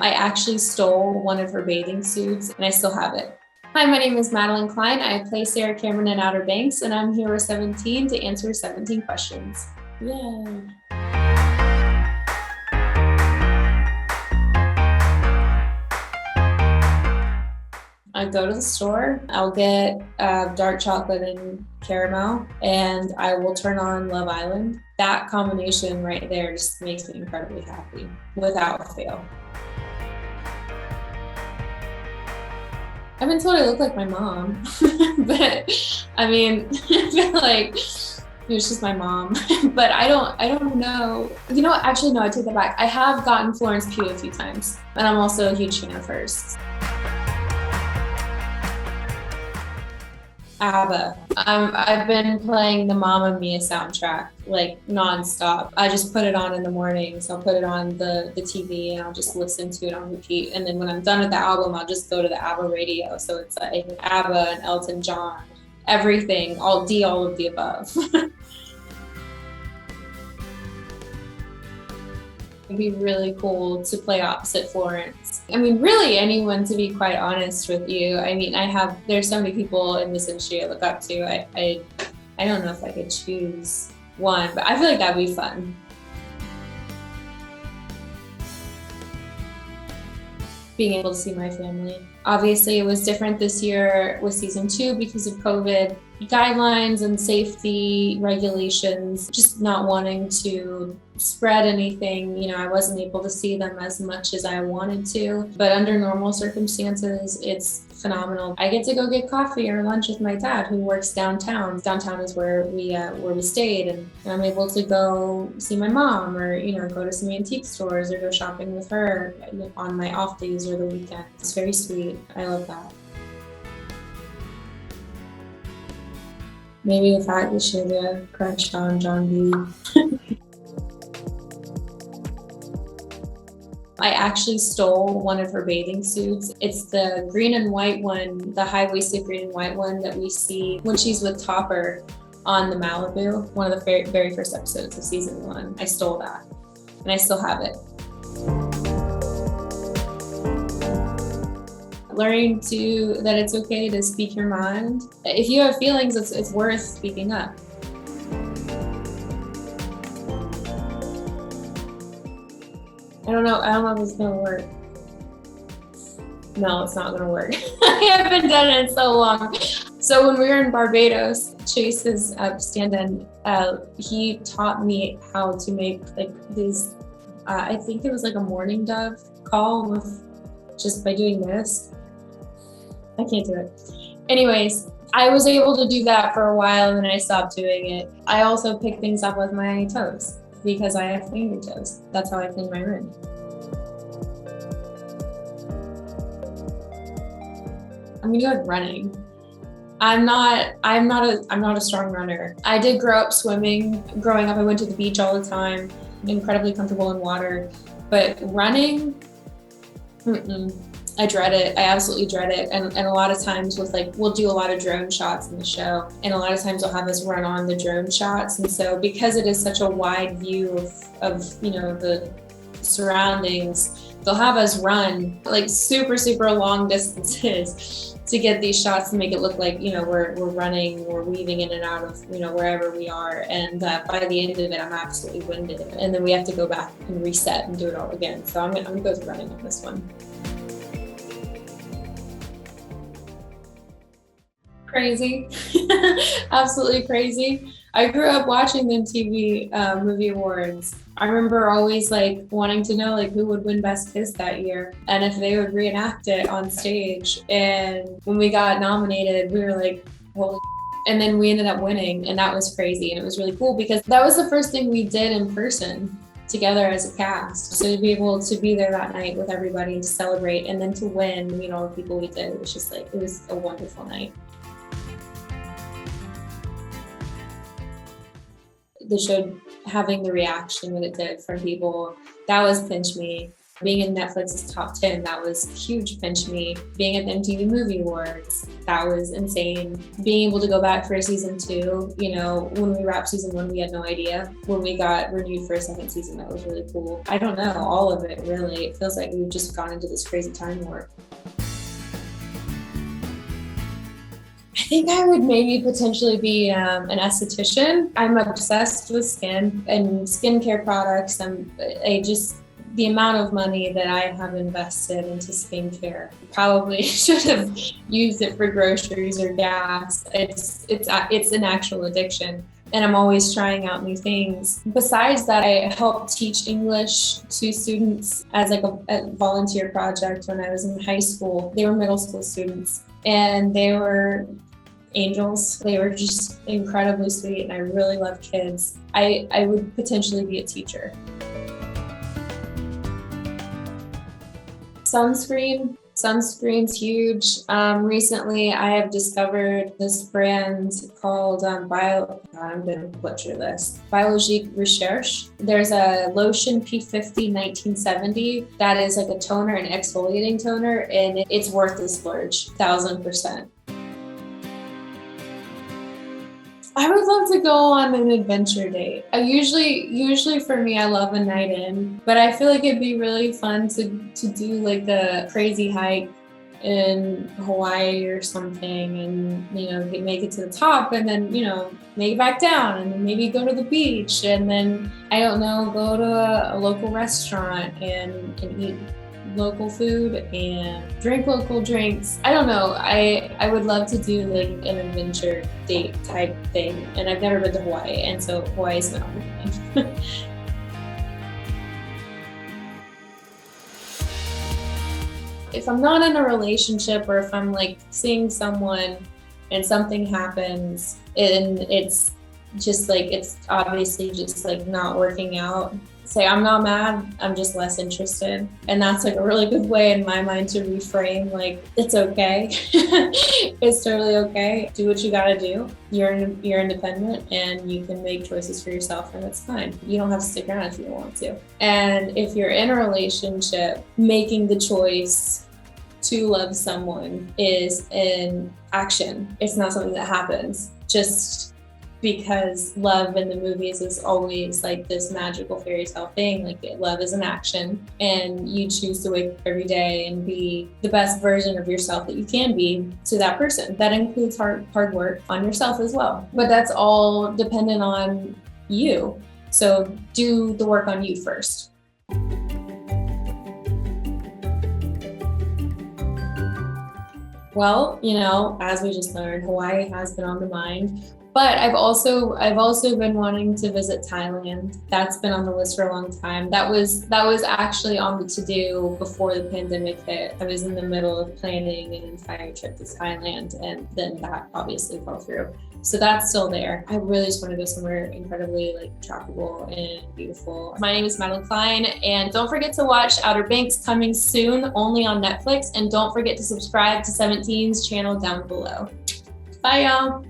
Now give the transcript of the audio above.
I actually stole one of her bathing suits and I still have it. Hi, my name is Madelyn Cline. I play Sarah Cameron in Outer Banks and I'm here with 17 to answer 17 questions. Yay. I go to the store, I'll get dark chocolate and caramel, and I will turn on Love Island. That combination right there just makes me incredibly happy, without fail. I've been told I look like my mom, but I mean, I feel like she's my mom, but I don't know. You know what? Actually, no, I take that back. I have gotten Florence Pugh a few times, and I'm also a huge fan of hers. ABBA. I've been playing the Mamma Mia soundtrack like nonstop. I just put it on in the mornings. I'll put it on the TV and I'll just listen to it on repeat. And then when I'm done with the album, I'll just go to the ABBA radio. So it's like ABBA and Elton John, everything, all of the above. It'd be really cool to play opposite Florence. I mean, really anyone, to be quite honest with you. I mean, there's so many people in this industry I look up to. I don't know if I could choose one, but I feel like that'd be fun. Being able to see my family. Obviously, it was different this year with season 2 because of COVID guidelines and safety regulations, just not wanting to spread anything. You know, I wasn't able to see them as much as I wanted to, but under normal circumstances, it's phenomenal. I get to go get coffee or lunch with my dad, who works downtown. Downtown is where we stayed, and I'm able to go see my mom, or go to some antique stores, or go shopping with her on my off days or the weekend. It's very sweet. I love that. Maybe the fact that she had a crush on John B. I actually stole one of her bathing suits. It's the green and white one, the high-waisted green and white one that we see when she's with Topper on the Malibu, one of the very first episodes of season 1. I stole that, and I still have it. Learning that it's okay to speak your mind. If you have feelings, it's worth speaking up. I don't know if it's gonna work. No, it's not gonna work. I haven't done it in so long. So when we were in Barbados, Chase's stand-in, he taught me how to make like these, I think it was like a morning dove call just by doing this. I can't do it. Anyways, I was able to do that for a while and then I stopped doing it. I also pick things up with my toes because I have finger toes. That's how I clean my room. I'm gonna go with running. I'm not a strong runner. I did grow up swimming. Growing up, I went to the beach all the time, incredibly comfortable in water. But running, I dread it. I absolutely dread it. And a lot of times we'll do a lot of drone shots in the show. And a lot of times they'll have us run on the drone shots. And so because it is such a wide view of the surroundings, they'll have us run like super, super long distances to get these shots to make it look like, we're running, we're weaving in and out of, wherever we are. And by the end of it, I'm absolutely winded. And then we have to go back and reset and do it all again. So I'm gonna go with running on this one. Crazy. Absolutely crazy. I grew up watching the MTV Movie Awards. I remember always wanting to know who would win Best Kiss that year and if they would reenact it on stage. And when we got nominated, we were like, holy shit. And then we ended up winning, and that was crazy. And it was really cool because that was the first thing we did in person together as a cast. So to be able to be there that night with everybody and to celebrate and then to win, all the people we did, it was just it was a wonderful night. The show having the reaction that it did from people, that was pinch me. Being in Netflix's top 10, that was a huge pinch me. Being at the MTV Movie Awards, that was insane. Being able to go back for a season 2, you know, when we wrapped season 1, we had no idea. When we got renewed for a second season, that was really cool. I don't know, all of it really. It feels like we've just gone into this crazy time warp. I think I would maybe potentially be an esthetician. I'm obsessed with skin and skincare products. The amount of money that I have invested into skincare, probably should have used it for groceries or gas. It's an actual addiction. And I'm always trying out new things. Besides that, I helped teach English to students as like a volunteer project when I was in high school. They were middle school students and they were angels. They were just incredibly sweet and I really love kids. I would potentially be a teacher. Sunscreen's huge. Recently, I have discovered this brand called I'm gonna butcher this, Biologique Recherche. There's a lotion P50 1970 that is like a toner, an exfoliating toner, and it's worth the splurge, 1000%. I would love to go on an adventure date. Usually for me, I love a night in, but I feel like it'd be really fun to do like a crazy hike in Hawaii or something and, you know, make it to the top and then, you know, make it back down and then maybe go to the beach and then, I don't know, go to a local restaurant and eat local food and drink local drinks. I don't know. I would love to do like an adventure date type thing. And I've never been to Hawaii, and so Hawaii's been on my mind. If I'm not in a relationship or if I'm like seeing someone and something happens and it's just like, it's obviously just like not working out, say I'm not mad, I'm just less interested. And that's like a really good way in my mind to reframe, like, it's okay. It's totally okay. Do what you gotta do. You're independent and you can make choices for yourself and it's fine. You don't have to stick around if you don't want to. And if you're in a relationship, making the choice to love someone is an action. It's not something that happens. Just because love in the movies is always like this magical fairy tale thing. Like, love is an action and you choose to wake up every day and be the best version of yourself that you can be to that person. That includes hard work on yourself as well. But that's all dependent on you. So do the work on you first. Well, you know, as we just learned, Hawaii has been on the mind. But I've also been wanting to visit Thailand. That's been on the list for a long time. That was actually on the to-do before the pandemic hit. I was in the middle of planning an entire trip to Thailand, and then that obviously fell through. So that's still there. I really just want to go somewhere incredibly like tropical and beautiful. My name is Madelyn Cline, and don't forget to watch Outer Banks, coming soon, only on Netflix. And don't forget to subscribe to 17's channel down below. Bye, y'all.